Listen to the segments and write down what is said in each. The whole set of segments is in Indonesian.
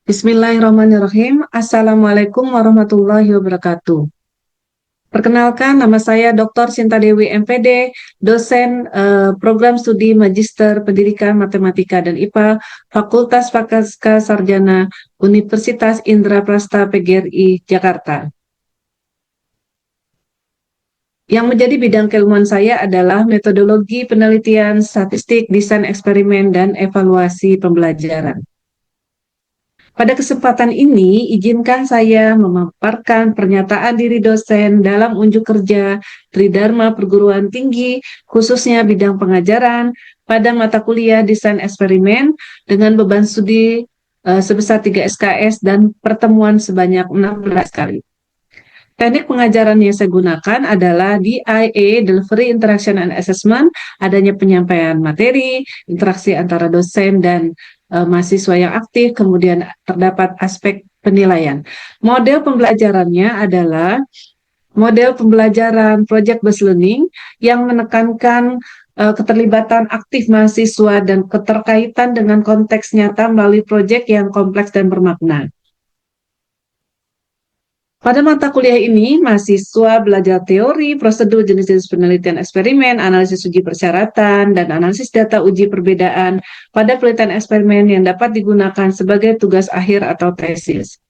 Bismillahirrahmanirrahim. Assalamualaikum warahmatullahi wabarakatuh. Perkenalkan, nama saya Dr. Sinta Dewi MPD, dosen program studi Magister Pendidikan Matematika dan IPA, Fakultas Pasca Sarjana Universitas Indraprasta PGRI Jakarta. Yang menjadi bidang keilmuan saya adalah metodologi penelitian, statistik, desain eksperimen, dan evaluasi pembelajaran. Pada kesempatan ini, izinkan saya memaparkan pernyataan diri dosen dalam unjuk kerja Tridharma Perguruan Tinggi, khususnya bidang pengajaran, pada mata kuliah desain eksperimen dengan beban studi sebesar 3 SKS dan pertemuan sebanyak 16 kali. Teknik pengajaran yang saya gunakan adalah DIA, Delivery, Interaction, and Assessment, adanya penyampaian materi, interaksi antara dosen dan mahasiswa yang aktif, kemudian terdapat aspek penilaian. Model pembelajarannya adalah model pembelajaran project-based learning yang menekankan keterlibatan aktif mahasiswa dan keterkaitan dengan konteks nyata melalui proyek yang kompleks dan bermakna. Pada mata kuliah ini, mahasiswa belajar teori, prosedur, jenis-jenis penelitian eksperimen, analisis uji persyaratan, dan analisis data uji perbedaan pada penelitian eksperimen yang dapat digunakan sebagai tugas akhir atau tesis.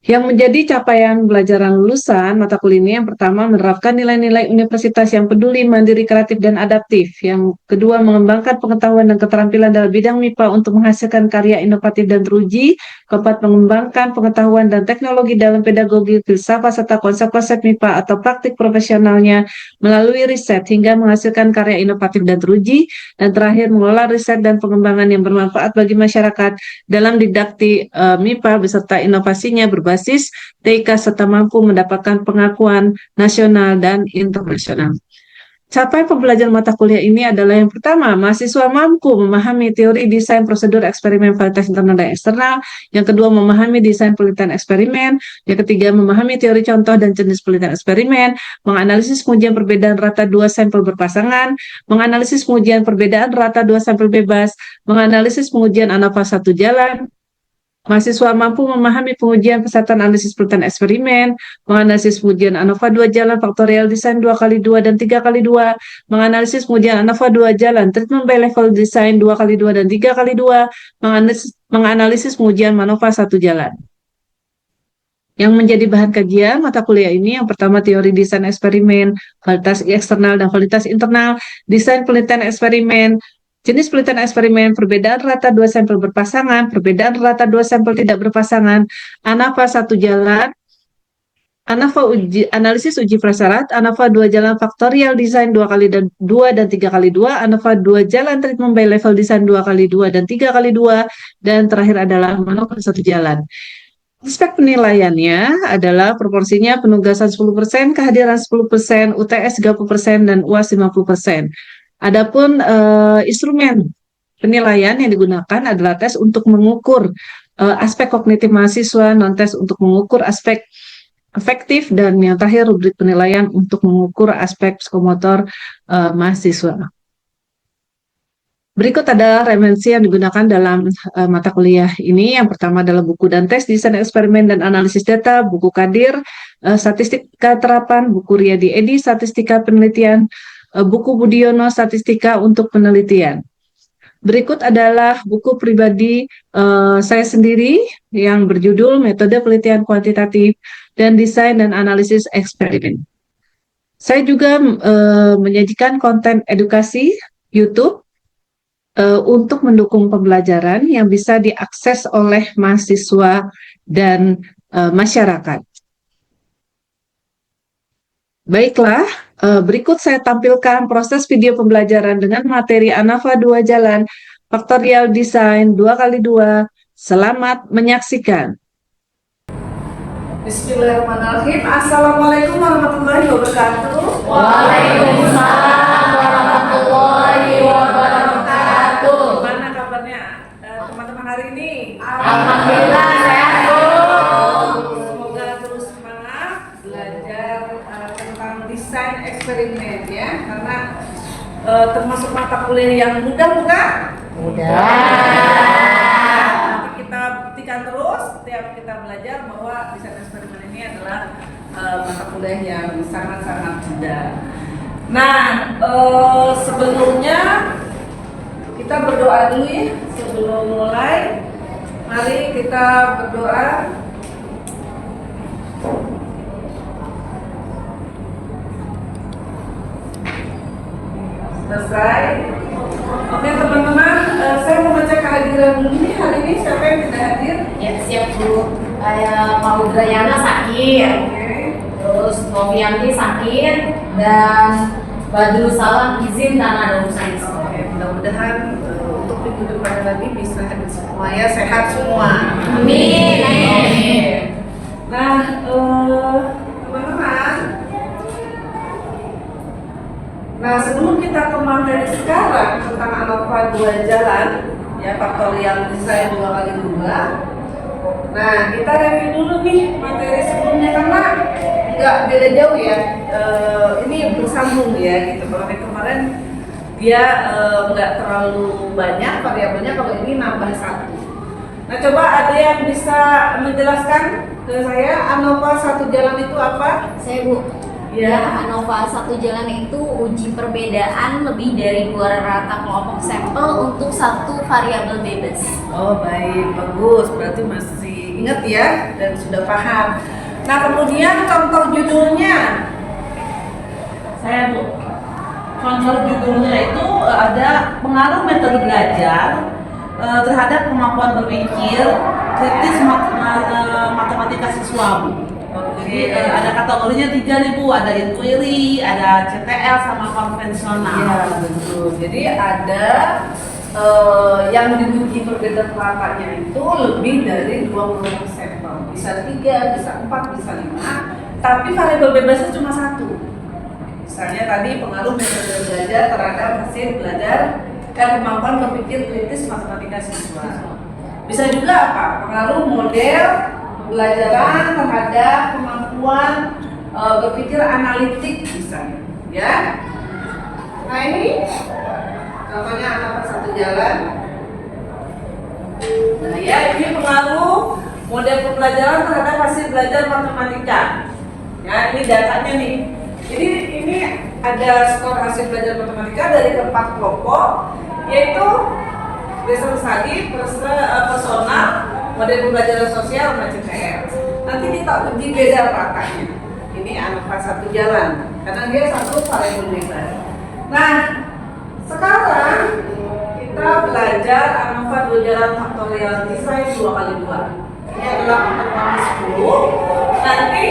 Yang menjadi capaian pembelajaran lulusan mata kuliah ini, yang pertama menerapkan nilai-nilai universitas yang peduli, mandiri, kreatif, dan adaptif. Yang kedua, mengembangkan pengetahuan dan keterampilan dalam bidang MIPA untuk menghasilkan karya inovatif dan teruji. Keempat, mengembangkan pengetahuan dan teknologi dalam pedagogi, filsafat, serta konsep-konsep MIPA atau praktik profesionalnya melalui riset hingga menghasilkan karya inovatif dan teruji. Dan terakhir, mengelola riset dan pengembangan yang bermanfaat bagi masyarakat dalam didaktik MIPA beserta inovasinya berbasis TIK serta mampu mendapatkan pengakuan nasional dan internasional. Capaian pembelajaran mata kuliah ini adalah yang pertama, mahasiswa mampu memahami teori desain prosedur eksperimen validitas internal dan eksternal. Yang kedua, memahami desain penelitian eksperimen. Yang ketiga, memahami teori contoh dan jenis penelitian eksperimen, menganalisis pengujian perbedaan rata dua sampel berpasangan, menganalisis pengujian perbedaan rata dua sampel bebas, menganalisis pengujian ANOVA satu jalan. Mahasiswa mampu memahami pengujian peserta analisis penelitian eksperimen, menganalisis pengujian ANOVA 2 jalan, faktorial desain 2x2 dan 3x2, menganalisis pengujian ANOVA 2 jalan, treatment by level desain 2x2 dan 3x2, menganalisis pengujian MANOVA 1 jalan. Yang menjadi bahan kajian mata kuliah ini, yang pertama teori desain eksperimen, validitas eksternal dan validitas internal, desain penelitian eksperimen, jenis penelitian eksperimen, perbedaan rata dua sampel berpasangan, perbedaan rata dua sampel tidak berpasangan, ANOVA satu jalan, analisis uji prasyarat, ANOVA 2 jalan faktorial desain 2x2 dan 3x2, ANOVA 2 jalan treatment by level desain 2x2 dan 3x2, dan terakhir adalah MANOVA 1 jalan. Aspek penilaiannya adalah proporsinya penugasan 10%, kehadiran 10%, UTS 30%, dan UAS 50%. Adapun instrumen penilaian yang digunakan adalah tes untuk mengukur aspek kognitif mahasiswa, non-tes untuk mengukur aspek efektif, dan yang terakhir rubrik penilaian untuk mengukur aspek psikomotor mahasiswa. Berikut adalah referensi yang digunakan dalam mata kuliah ini. Yang pertama adalah buku dan tes desain eksperimen dan analisis data, buku Kadir, statistika terapan, buku Riyadi Edi, statistika penelitian, buku Budiono, statistika untuk penelitian. Berikut adalah buku pribadi saya sendiri yang berjudul Metode Penelitian Kuantitatif dan Desain dan Analisis Eksperimen. Saya juga menyajikan konten edukasi YouTube untuk mendukung pembelajaran yang bisa diakses oleh mahasiswa dan masyarakat. Baiklah, berikut saya tampilkan proses video pembelajaran dengan materi ANOVA 2 jalan, faktorial desain 2x2. Selamat menyaksikan. Bismillahirrahmanirrahim. Assalamualaikum warahmatullahi wabarakatuh. Waalaikumsalam warahmatullahi wabarakatuh. Gimana kabarnya teman-teman hari ini? Alhamdulillah sehat. Semoga terus semangat belajar tentang desain eksperimen ya, karena termasuk mata kuliah yang mudah bukan? Mudah. Nanti kita pastikan terus setiap kita belajar bahwa desain eksperimen ini adalah mata kuliah yang sangat-sangat mudah. Nah, sebelumnya kita berdoa dulu ya sebelum mulai. Mari kita berdoa. Selesai. Oke teman-teman, saya mau baca kehadiran dulu nih. Hari ini siapa yang tidak hadir? Ya, siap Bu. Maudra Yana sakit. Oke. Terus Novianti sakit dan Badrul Salam izin karena ada urusan di sekolah. Oke, mudah-mudahan untuk minggu depan lagi bisa hadir semua ya, sehat semua. Amin. Amin. Nah, teman-teman. Nah, sebelum kita ke materi sekarang tentang ANOVA 2 jalan, ya faktorial desain 2x2. Nah, kita review dulu nih materi sebelumnya karena nggak beda jauh ya. Ini bersambung ya gitu. Kalau yang kemarin dia nggak terlalu banyak variabelnya, kalau ini nambah satu. Nah, coba ada yang bisa menjelaskan ke saya ANOVA 1 jalan itu apa? Saya Bu. Ya. Ya, ANOVA 1 jalan itu uji perbedaan lebih dari 2 rata kelompok sampel untuk satu variabel bebas. Oh baik, bagus. Berarti masih ingat ya dan sudah paham. Nah kemudian contoh judulnya. Saya Bu, contoh judulnya itu ada pengaruh metode belajar terhadap kemampuan berpikir kritis matematika siswa Bu. Jadi ada kategorinya 3 nih Bu, ada inquiry, ada CTL sama konvensional. Iya betul. Jadi ada yang diuji perbedaan ratanya itu lebih dari 20 sampel. Bisa 3, bisa 4, bisa 5. Tapi variabel bebasnya cuma 1. Misalnya tadi pengaruh metode belajar terhadap hasil belajar kemampuan berpikir kritis matematika siswa. Bisa juga apa? Pengaruh model pembelajaran terhadap kemampuan berpikir analitik misalnya, ya. Nah ini contohnya ANOVA 1 jalan. Nah ya ini pengaruh model pembelajaran terhadap hasil belajar matematika. Ya ini datanya nih. Jadi ini ada skor hasil belajar matematika dari 4 kelompok, yaitu research study, personal, model pembelajaran sosial, dan CTR. Nanti kita uji beda ratanya. Ini ANOVA 1 jalan, karena dia satu variabel bebas. Nah, sekarang kita belajar ANOVA 2 jalan faktorial desain 2x2. Ini adalah untuk kelas 10. Nanti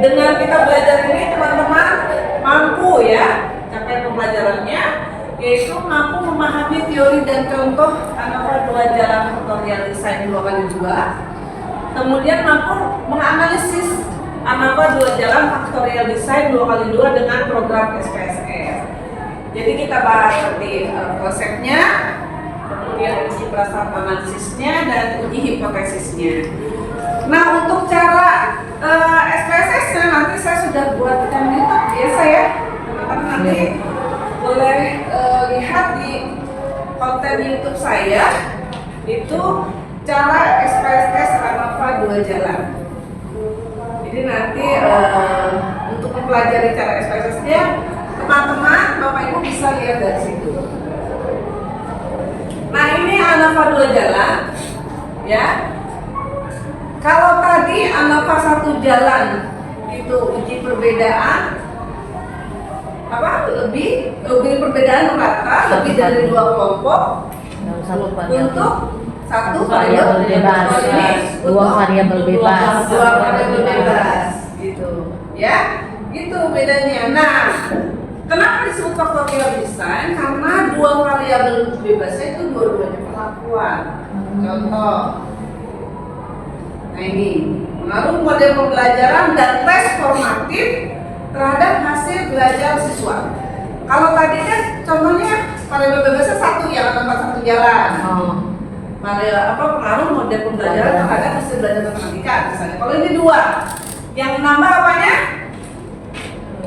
dengan kita belajar ini teman-teman mampu ya capai pembelajarannya, yaitu mampu memahami teori dan contoh ANOVA 2 jalan faktorial desain 2x2. Kemudian mampu menganalisis ANOVA 2 jalan faktorial desain 2x2 dengan program SPSS. Jadi kita bahas seperti konsepnya, kemudian uji prasangka analisisnya, dan uji hipotesisnya. Nah untuk cara SPSS-nya nanti saya sudah buatkan YouTube biasa ya, teman-teman nanti boleh lihat di konten YouTube saya itu cara SPSS ANOVA 2 jalan. Jadi nanti untuk mempelajari cara SPSS-nya, teman-teman Bapak Ibu bisa lihat dari situ. Nah ini ANOVA 2 jalan, ya. Kalau tadi ANOVA 1 jalan itu uji perbedaan lebih perbedaan rata lebih dari 2 kelompok untuk satu variabel bebas. Dua variabel bebas. dua variabel bebas gitu ya, itu bedanya. Nah kenapa disebut faktorial design? Karena 2 variabel bebasnya itu dua-duanya perlakuan. Contoh, nah ini pengaruh model pembelajaran dan tes formatif terhadap hasil belajar siswa. Kalau tadi kan contohnya variabel bebasnya 1 ya, ANOVA 1 jalan. Pengaruh model pembelajaran terhadap hasil belajar matematika misalnya. Kalau ini 2, yang nambah apanya?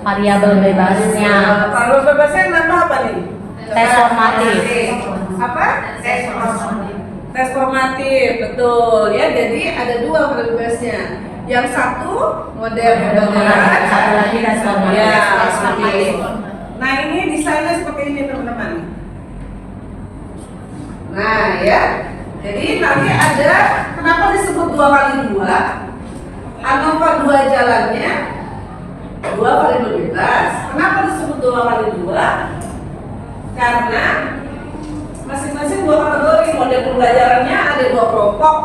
Variabel bebasnya. Variabel bebasnya yang nambah apa nih? Tes formatif. Apa? Tes formatif. tes formatif, betul ya. Jadi ada dua variabelnya. Yang satu model pembelajaran, Satu lagi tes formatif. ya, Tes formatif. Nah ini desainnya seperti ini teman-teman. Nah ya, jadi nanti ada kenapa disebut 2x2? ANOVA 2 jalannya, 2 variabel bebas. Kenapa disebut 2x2? Karena masing-masing dua kategori. Model pembelajarannya ada dua kelompok,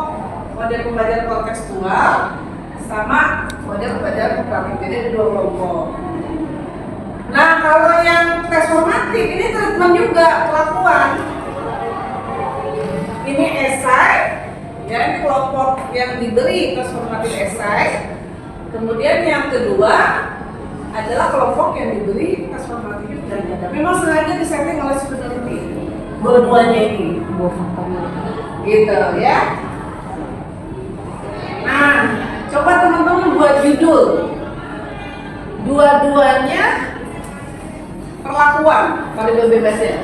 model pembelajaran kontekstual sama model pembelajaran kooperatif. Jadi ada dua kelompok. Nah kalau yang tes formatif ini treatment juga kelakuan. Ini esai, ya ini kelompok yang diberi tes formatif esai. Kemudian yang kedua adalah kelompok yang diberi tes formatif belajar. Memang sengaja disetting oleh si peneliti dua-duanya ini, gitu ya. Nah, coba teman-teman buat judul. Dua-duanya perlakuan variabel bebasnya.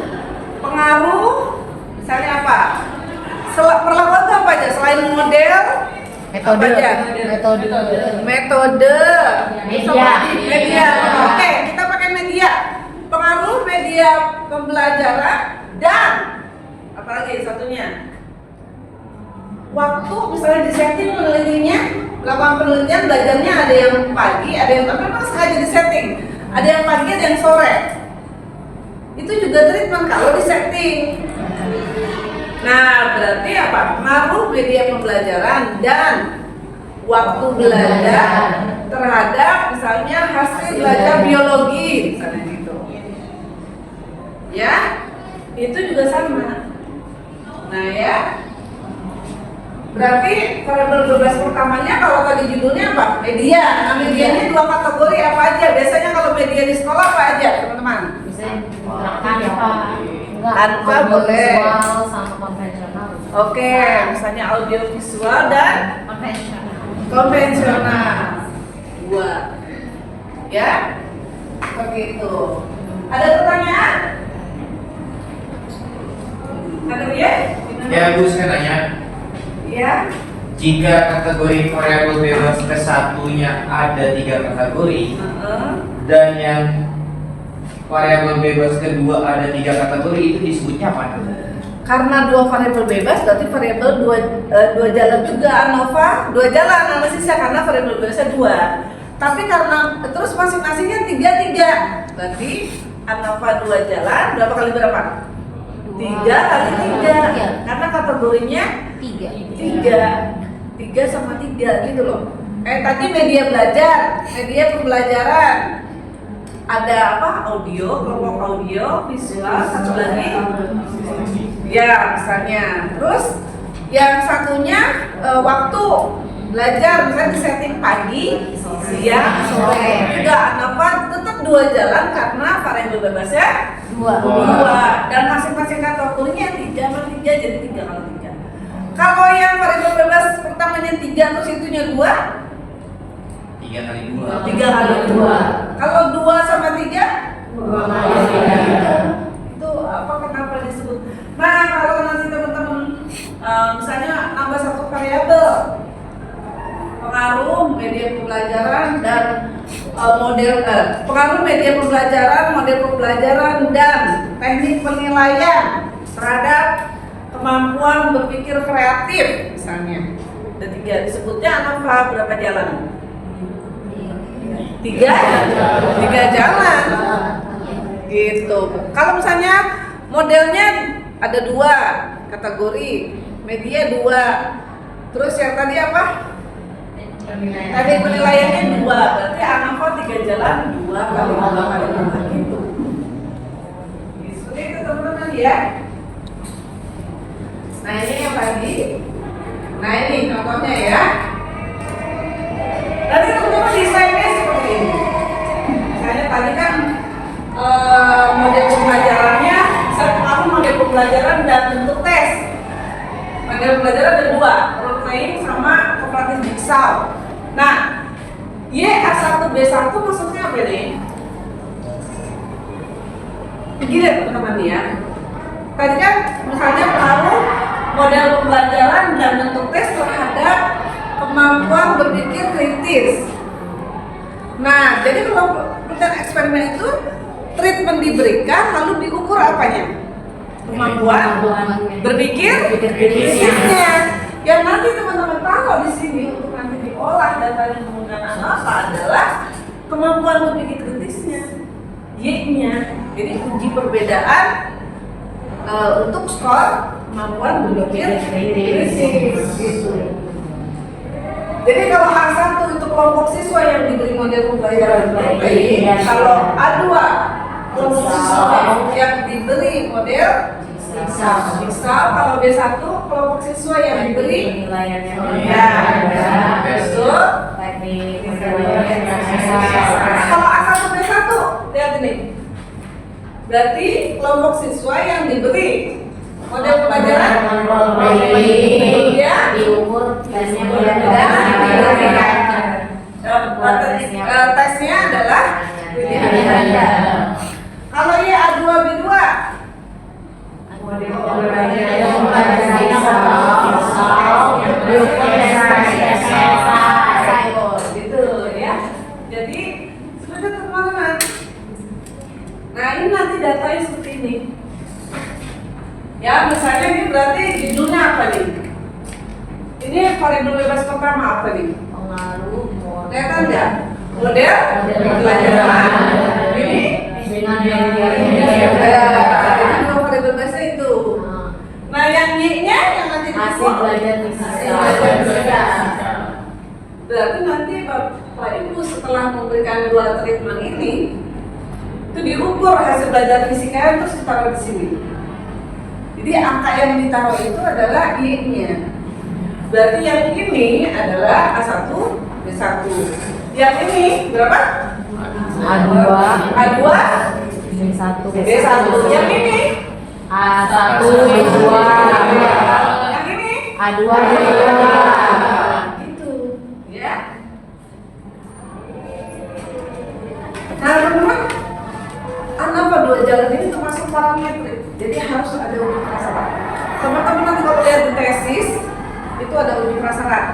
Pengaruh, misalnya apa? Perlakuan itu apa aja? Selain model, Metode. apa aja? Metode. Media. Media. Oke, kita pakai media. Pengaruh media pembelajaran dan apalagi satunya waktu, misalnya di setting penelitinya, melakukan penelitian belajarnya ada yang pagi, ada yang tapi memang sengaja di setting, ada yang pagi, ada yang sore. Itu juga treatment kalau di setting. Nah, berarti apa? Pengaruh media pembelajaran dan waktu belajar terhadap misalnya hasil belajar biologi, misalnya gitu. Ya, itu juga sama. Nah ya, berarti variabel bebas pertamanya kalau tadi judulnya apa? Media. Nah medianya dua kategori apa aja? Biasanya kalau media di sekolah apa aja teman-teman? Bisa tanpa Tanpa boleh. visual sama konvensional. Oke, misalnya audio visual dan konvensional. Dua. Ya, seperti itu. Ada pertanyaan? Ada ya? Ya Bu, saya tanya, Ya. jika kategori variabel bebas ke-1-nya ada 3 kategori dan yang variabel bebas kedua ada 3 kategori, itu disebutnya apa? Karena dua variabel bebas, berarti variabel dua jalan juga. ANOVA 2 jalan analisisnya karena variabel bebasnya 2. Tapi karena terus masing-masingnya 3, berarti ANOVA 2 jalan berapa kali berapa? 3 kali 3. Karena kategorinya 3 sama 3 gitu loh. Tadi media belajar, media pembelajaran. Ada apa? Audio, kelompok audio, visual, satu lagi. Ya, misalnya. Terus yang satunya waktu belajar, misalnya di setting pagi, siang, sore. Juga ANOVA tetap 2 jalan karena variabel bebasnya 2. Dan masing-masing kategorinya 3 kali 3 jadi 3 kali 3. Kalau yang variabel bebas pertamanya 3 terus itunya 2, 3 kali 2. 3 kali 2. Kalau 2 sama 3, 2 kali 3. Itu apa, kenapa disebut? Nah, kalau nanti teman-teman misalnya nambah satu variabel, pengaruh media pembelajaran dan pengaruh media pembelajaran, model pembelajaran dan teknik penilaian terhadap kemampuan berpikir kreatif, misalnya. Ada 3, disebutnya ANOVA berapa jalan? 3 jalan. Gitu. Kalau misalnya modelnya ada 2 kategori, media 2. Terus yang tadi apa? Tadi penilaiannya 2, berarti ANOVA 3 jalan, 2 kali 2 kali 2 gitu. Seperti itu teman-teman ya. Nah ini yang tadi. Nah ini contohnya ya. Nanti teman-teman desainnya seperti ini. Misalnya tadi kan model pembelajarannya, saya pengaruh model pembelajaran dan bentuk tes. Model pembelajaran ada 2, role playing sama kooperatif jigsaw. Nah, YA1B1 maksudnya apa nih? Begini teman-teman ya. Tadi kan misalnya pengaruh model pembelajaran dan bentuk tes terhadap kemampuan berpikir kritis. Nah, jadi kalau penelitian eksperimen itu treatment diberikan lalu diukur apanya? Kemampuan berpikir kritisnya. Yang nanti teman-teman tahu di sini untuk nanti diolah data yang menggunakan apa adalah kemampuan berpikir kritisnya, Y-nya. Jadi uji perbedaan untuk skor kemampuan berpikir kritis gitu. Jadi kalau A1 untuk kelompok siswa yang diberi model pembelajaran baik, kalau A2 kelompok siswa yang diberi model Jigsaw, kalau B1 kelompok siswa yang diberi penilaiannya betul. teknik Kalau A1 B1 lihat ini. Berarti kelompok siswa yang diberi model pelajaran ya diukur tesnya tesnya adalah kalau ya A2 B2 gitu ya. Jadi seperti teman-teman. Nah ini nanti datanya seperti ini. Ya misalnya ini berarti judulnya apa nih? Ini variabel bebas pertama apa nih? pengaruh Kelihatan nggak? Model pembelajaran. Ini dengan ini dua variabel bebasnya itu. Nah yang Y-nya yang nanti hasil diukur belajar fisika. Berarti nanti Bapak Ibu setelah memberikan dua treatment ini itu diukur hasil belajar fisika terus ditaruh di sini. Jadi angka yang ditaruh itu adalah Y-nya. Berarti yang ini adalah A1, B1. Yang ini berapa? A2 A2, B1 B1. Yang ini A1 B2 yang ini A2 B2 gitu ya. Nah teman-teman, kenapa dua jalan ini termasuk parametrik? Jadi harus ada uji prasyarat. Teman-teman nanti kalau lihat di tesis itu ada uji prasyarat.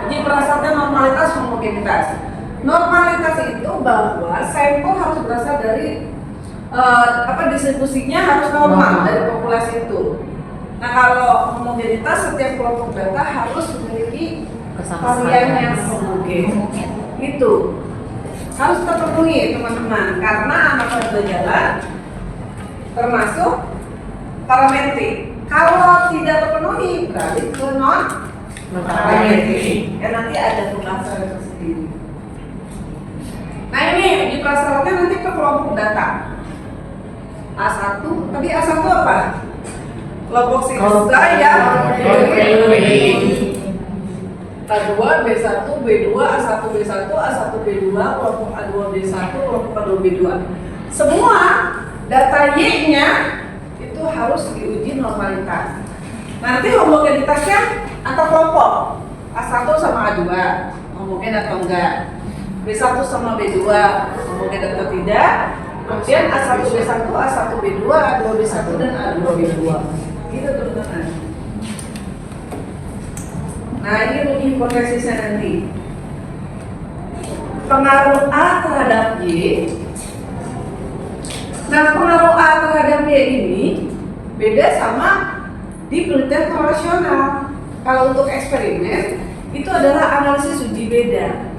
Uji prasyaratnya normalitas homogenitas. Normalitas itu bahwa sampel harus berasal dari distribusinya harus normal dari populasi itu. Nah kalau homogenitas setiap kelompok data harus memiliki varian yang homogen. Itu harus terpenuhi teman-teman karena anak berjalan termasuk parametrik. Kalau tidak terpenuhi berarti ke non parametrik. Ya nanti ada pembahasan tersendiri. Nah ini uji prasyaratnya nanti ke kelompok data. A1, tadi A1 apa? Kelompok siswa yang A2, B1, B2, A1, B1, A1, B2, kelompok A2, B1, kelompok A2, B2. Semua data Y-nya itu harus diuji normalitas. Nanti homogenitasnya antar kelompok A1 sama A2 homogen atau enggak, B1 sama B2 homogen atau tidak, kemudian A1 B1, A1 B2, A2 B1 dan A2 B2 gitu teman-teman. Nah ini uji hipotesisnya nanti. Pengaruh A terhadap Y. Nah pengaruh A terhadap Y ini beda sama di penelitian korelasional. Kalau untuk eksperimen itu adalah analisis uji beda.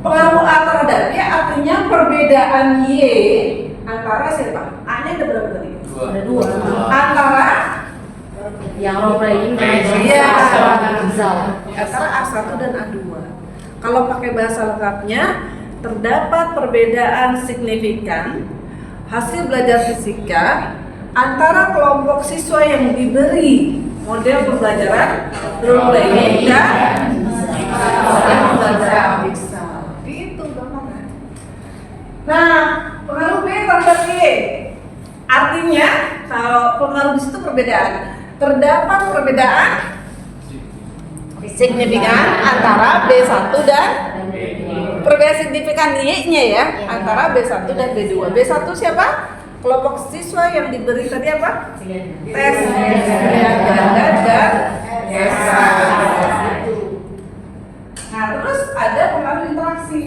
Pengaruh A terhadap Y artinya perbedaan Y antara siapa? A-nya ada berapa tadi? Ada dua. Antara Yang role playing Iya. antara A1 dan A2. Kalau pakai bahasa lengkapnya, terdapat perbedaan signifikan hasil belajar fisika antara kelompok siswa yang diberi model pembelajaran role playing dan model pembelajaran Jigsaw. Gitu teman-teman. Nah, pengaruh B terhadap Y. Artinya, kalau pengaruh di situ perbedaan, terdapat perbedaan signifikan antara B1 dan perbedaan signifikan Y-nya ya antara B1 dan B2. B1 siapa? kelompok siswa yang diberi tadi apa? Tes ganda dan esai. Nah, terus ada pengaruh interaksi.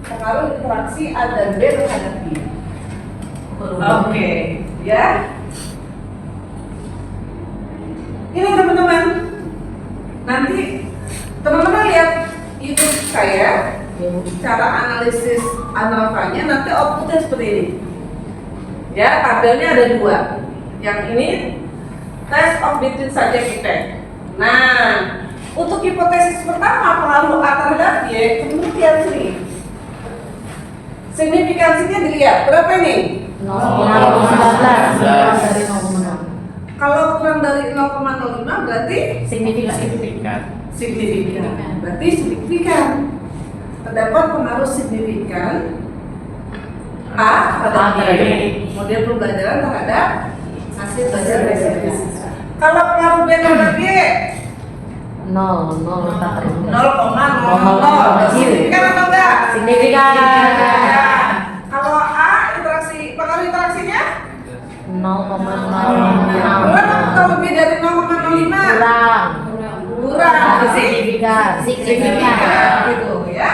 Pengaruh interaksi A dan B terhadap B. Oke, ya. Ini teman-teman, nanti teman-teman lihat YouTube saya, cara analisis analfanya, nanti outputnya seperti ini. Ya, tabelnya ada 2. Yang ini test of between subject effect. Nah, untuk hipotesis pertama pengaruh A terhadap Y, teman-teman lihat sini. Signifikansinya dilihat berapa ini? 0,19. Kalau kurang dari 0,05 berarti Signifikan. signifikan. Berarti signifikan. Terdapat pengaruh signifikan A pada model pembelajaran terhadap hasil belajar dari siswa. Kalau pengaruh B terhadap Y 0. 0,00. Signifikan atau enggak? Signifikan. Kalau A pengaruh interaksinya 0,06. kalau lebih dari 0,05 kurang Signifikan. gitu ya.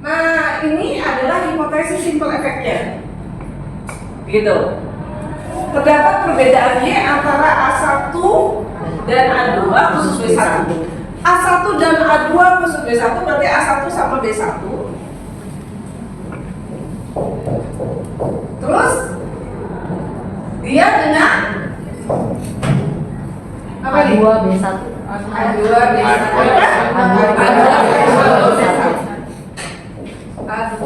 Nah, ini adalah hipotesis simple effect-nya. Gitu. Terdapat perbedaan Y antara A1 dan A2 khusus B1. A1 dan A2 khusus B1 berarti A1 sama B1. Terus dia dengan apa nih? A2 B1. A2 B1. A2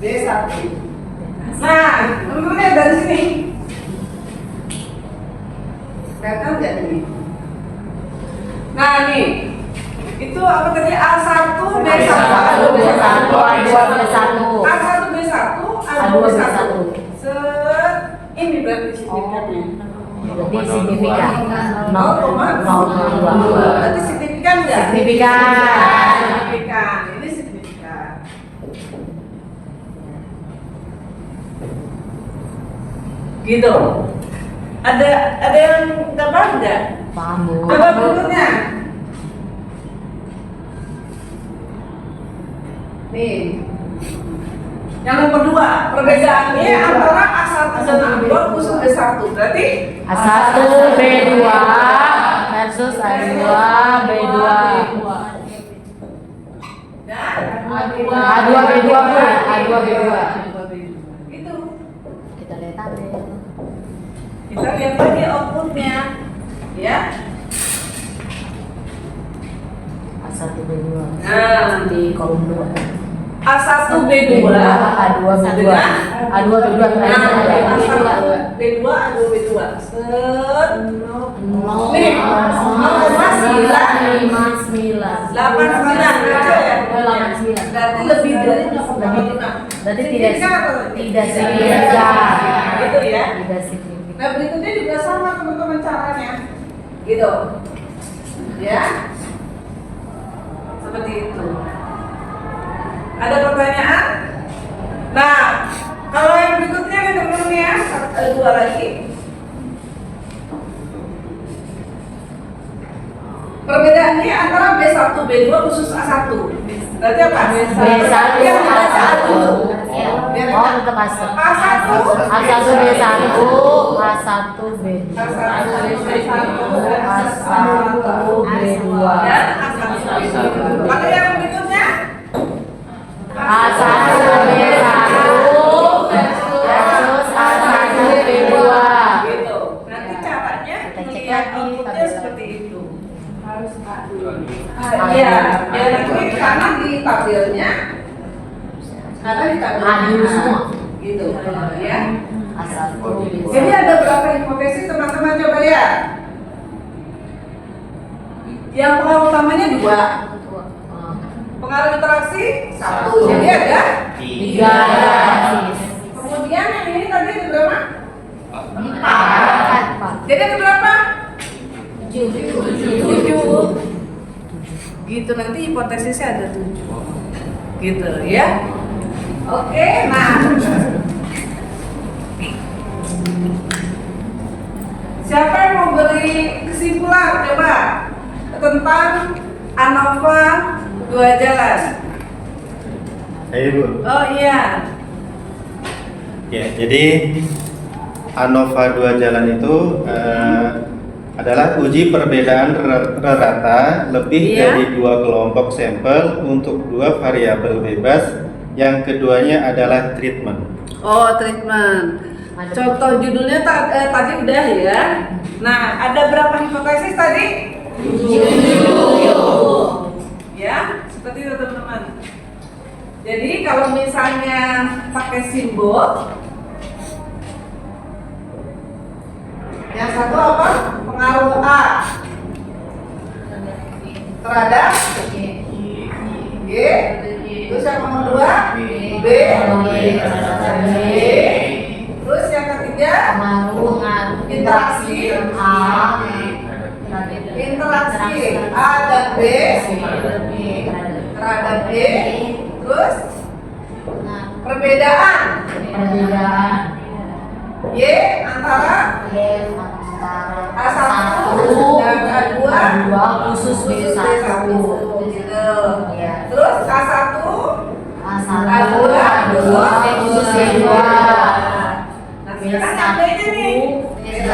B1. Nah, teman-teman lihat dari sini. Kelihatan nggak ini? Nah, nih. Itu apa tadi? A1 B1. A2 B1. A1 B1, A2 B1. Ini berarti signifikannya. Berarti signifikan. 0,02. Berarti signifikan nggak? Signifikan. Signifikan. Ini signifikan. Gitu. Ada yang nggak paham nggak? Paham, Bu. Coba berikutnya. Nih. Yang nomor 2, perbedaannya antara A1 dan A2 khusus B1. Berarti A1 B2 versus A2 B2. dan A2 B2 Bu. A2 B2. itu. Kita lihat tabel. Kita lihat lagi outputnya, ya. A1 B2. Nah, Di kolom 2. A1 B2 A2 B2. A2 B2 A1 B2 A2 B2 set nih 0,959. 89 aja ya. 89. Berarti lebih dari 0,5. Berarti tidak Signifikan. signifikan. Gitu ya. Tidak signifikan. Nah, berikutnya juga sama teman-teman caranya. Gitu. Ya. Seperti itu. Ada pertanyaan? Nah, kalau yang berikutnya nih teman-teman ya, ada 2 lagi. Perbedaannya antara B1 B2 khusus A1. Berarti apa? B1 Yang kita A1. saat dulu. Oh, tetap A1. A1 A1 B1, A1 B2. A1 A1 B2. dan A1 B2. Kalau yang berikutnya A1 B1 versus A1 B2. gitu. Nanti caranya Kita cek melihat lagi outputnya tabelnya. seperti itu. A2. Iya, ya nanti karena di tabelnya A dulu semua. gitu ya. A1 B1. Jadi ada berapa hipotesis teman-teman coba lihat. Yang pengaruh utamanya 2, pengaruh interaksi 1. Jadi ada 3 basis. kemudian yang ini tadi ada berapa? 4. Jadi ada berapa? 7. Gitu nanti hipotesisnya ada 7. Gitu ya. Oke, nah. Siapa yang mau beri kesimpulan coba tentang ANOVA 2 jalan? Ayo Bu. Oh iya. Ya, jadi ANOVA 2 jalan itu adalah uji perbedaan rata lebih Iya. dari 2 kelompok sampel untuk 2 variabel bebas. Yang keduanya adalah treatment. Oh, treatment. Contoh judulnya tadi udah ya. Nah, ada berapa hipotesis tadi? 7. Ya, seperti itu teman-teman. Jadi kalau misalnya pakai simbol, yang satu apa? Pengaruh A terhadap G. Terus yang nomor 2 B. Terus yang ketiga interaksi A dan B terhadap B. Terus perbedaan Y antara A1 dan A2 khusus B1 B1. gitu. Iya. Terus A1 A2 khusus B2. Nah, sekarang yang B-nya nih B1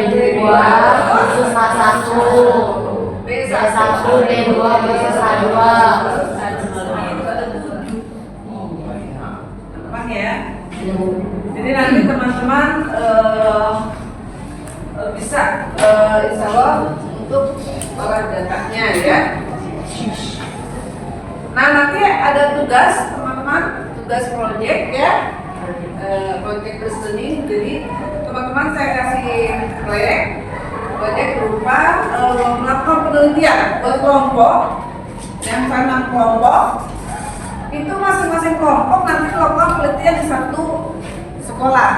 B2 khusus A1 B1 B2 khusus A2. Gampang ya. Jadi nanti teman-teman bisa insya Allah untuk olah datanya ya. Nah nanti ada tugas teman-teman, tugas project ya, project listening. Jadi teman-teman saya kasih project berupa melakukan penelitian buat kelompok yang 6 kelompok. Itu masing-masing kelompok nanti melakukan penelitian di satu sekolah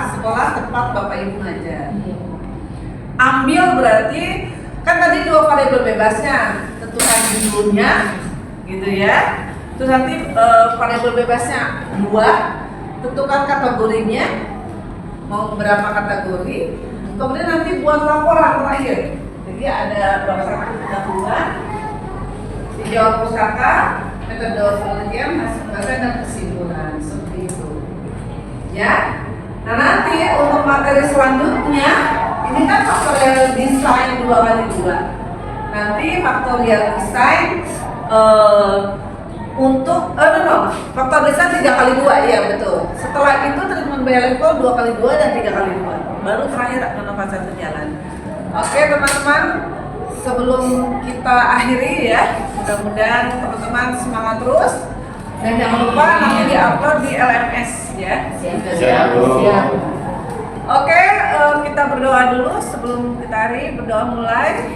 tempat Bapak Ibu ngajar. Ambil berarti kan tadi 2 variabel bebasnya, tentukan judulnya, gitu ya. Terus nanti variabel bebasnya 2, tentukan kategorinya, mau berapa kategori. Kemudian nanti buat laporan terakhir. Jadi ada berdasarkan pendahuluan, dijawab pustaka, metode penelitian, hasil penelitian dan kesimpulan seperti itu. Ya. Nah nanti untuk materi selanjutnya ini kan faktorial design 2x2. Nanti faktorial design untuk faktor design 3x2 ya betul. Setelah itu treatment biological 2x2 dan 3x2. Baru terakhir ANOVA 1 jalan. Oke teman-teman, sebelum kita akhiri ya, mudah-mudahan teman-teman semangat terus. Dan jangan lupa nanti diupload di LMS ya. Siap, Bu. Oke, kita berdoa dulu sebelum kita hari berdoa mulai.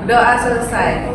Doa selesai.